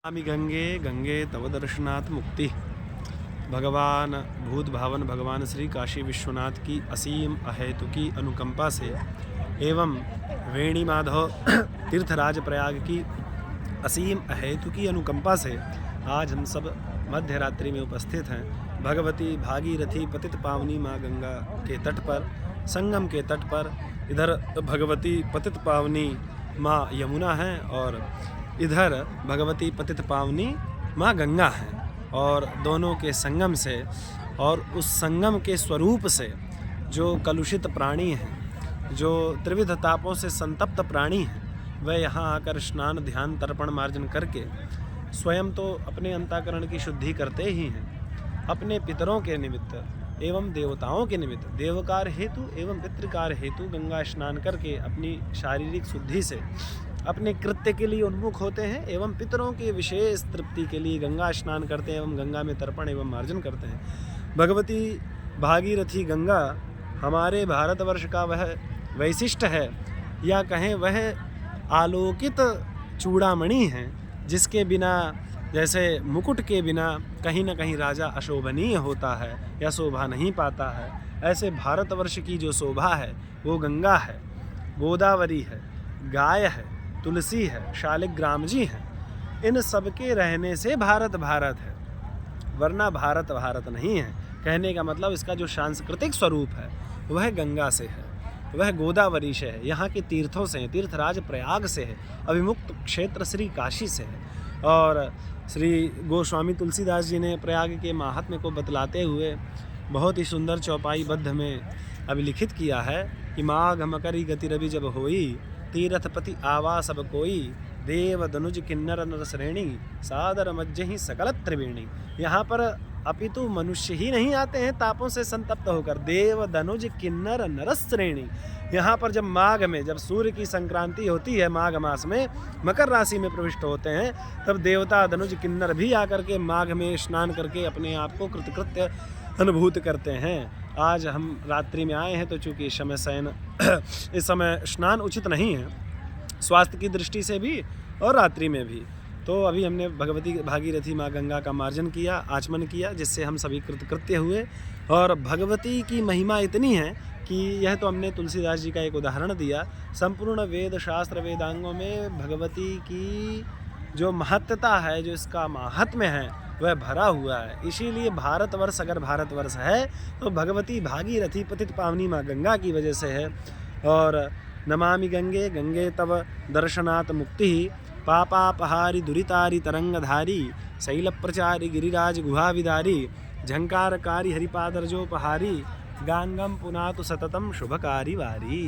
नमामि गंगे गंगे तव दर्शनात् मुक्ति। भगवान भूत भावन भगवान श्री काशी विश्वनाथ की असीम अहेतुकी अनुकंपा से एवं वेणी माधव तीर्थराज प्रयाग की असीम अहेतुकी अनुकंपा से आज हम सब मध्य रात्रि में उपस्थित हैं भगवती भागीरथी पतित पावनी माँ गंगा के तट पर, संगम के तट पर। इधर भगवती पतित पावनी माँ यमुना हैं और इधर भगवती पतित पावनी माँ गंगा हैं, और दोनों के संगम से और उस संगम के स्वरूप से जो कलुषित प्राणी हैं, जो त्रिविध तापों से संतप्त प्राणी हैं, वह यहाँ आकर स्नान ध्यान तर्पण मार्जन करके स्वयं तो अपने अंतःकरण की शुद्धि करते ही हैं, अपने पितरों के निमित्त एवं देवताओं के निमित्त देवकार हेतु एवं पितृकार हेतु गंगा स्नान करके अपनी शारीरिक शुद्धि से अपने कृत्य के लिए उन्मुख होते हैं एवं पितरों की विशेष तृप्ति के लिए गंगा स्नान करते हैं एवं गंगा में तर्पण एवं मार्जन करते हैं। भगवती भागीरथी गंगा हमारे भारतवर्ष का वह वैशिष्ट है, या कहें वह आलोकित चूड़ामणि है जिसके बिना, जैसे मुकुट के बिना कहीं न कहीं राजा अशोभनीय होता है या शोभा नहीं पाता है, ऐसे भारतवर्ष की जो शोभा है वो गंगा है, गोदावरी है, गाय है, तुलसी है, शालिग्राम जी हैं। इन सब के रहने से भारत भारत है, वरना भारत भारत नहीं है। कहने का मतलब इसका जो सांस्कृतिक स्वरूप है वह गंगा से है, वह गोदावरी से है, यहाँ के तीर्थों से है, तीर्थराज प्रयाग से है, अभिमुक्त क्षेत्र श्री काशी से है। और श्री गोस्वामी तुलसीदास जी ने प्रयाग के महात्म्य को बतलाते हुए बहुत ही सुंदर चौपाईबद्ध में अभिलिखित किया है कि माघ मकरी गति रवि जब होई, तीर्थपति आवा सब कोई, देव दनुज किन्नर नर श्रेणी, सादर मज्जहि सकल त्रिवेणी। यहाँ पर अपितु मनुष्य ही नहीं आते हैं तापों से संतप्त होकर, देव दनुज किन्नर नर श्रेणी। यहाँ पर जब माघ में, जब सूर्य की संक्रांति होती है, माघ मास में मकर राशि में प्रविष्ट होते हैं, तब देवता दनुज किन्नर भी आकर के माघ में स्नान करके अपने आप को कृतकृत्य अनुभूत करते हैं। आज हम रात्रि में आए हैं तो चूँकि इस समय स्नान उचित नहीं है, स्वास्थ्य की दृष्टि से भी और रात्रि में भी। तो अभी हमने भगवती भागीरथी माँ गंगा का मार्जन किया, आचमन किया, जिससे हम सभी कृतकृत्य हुए। और भगवती की महिमा इतनी है कि यह तो हमने तुलसीदास जी का एक उदाहरण दिया, संपूर्ण वेद शास्त्र वेदांगों में भगवती की जो महत्ता है, जो इसका महात्म्य है, वह भरा हुआ है। इसीलिए भारतवर्ष अगर भारतवर्ष है तो भगवती भागीरथी पतित पावनी माँ गंगा की वजह से है। और नमामि गंगे गंगे तव दर्शनात् मुक्ति, पापापहारी दुरितारी तरंगधारी, शैल प्रचारी गिरिराज गुहाविदारी, झंकारकारी हरिपादरजोपहारी, गांगम पुनातु सततम शुभकारी वारी।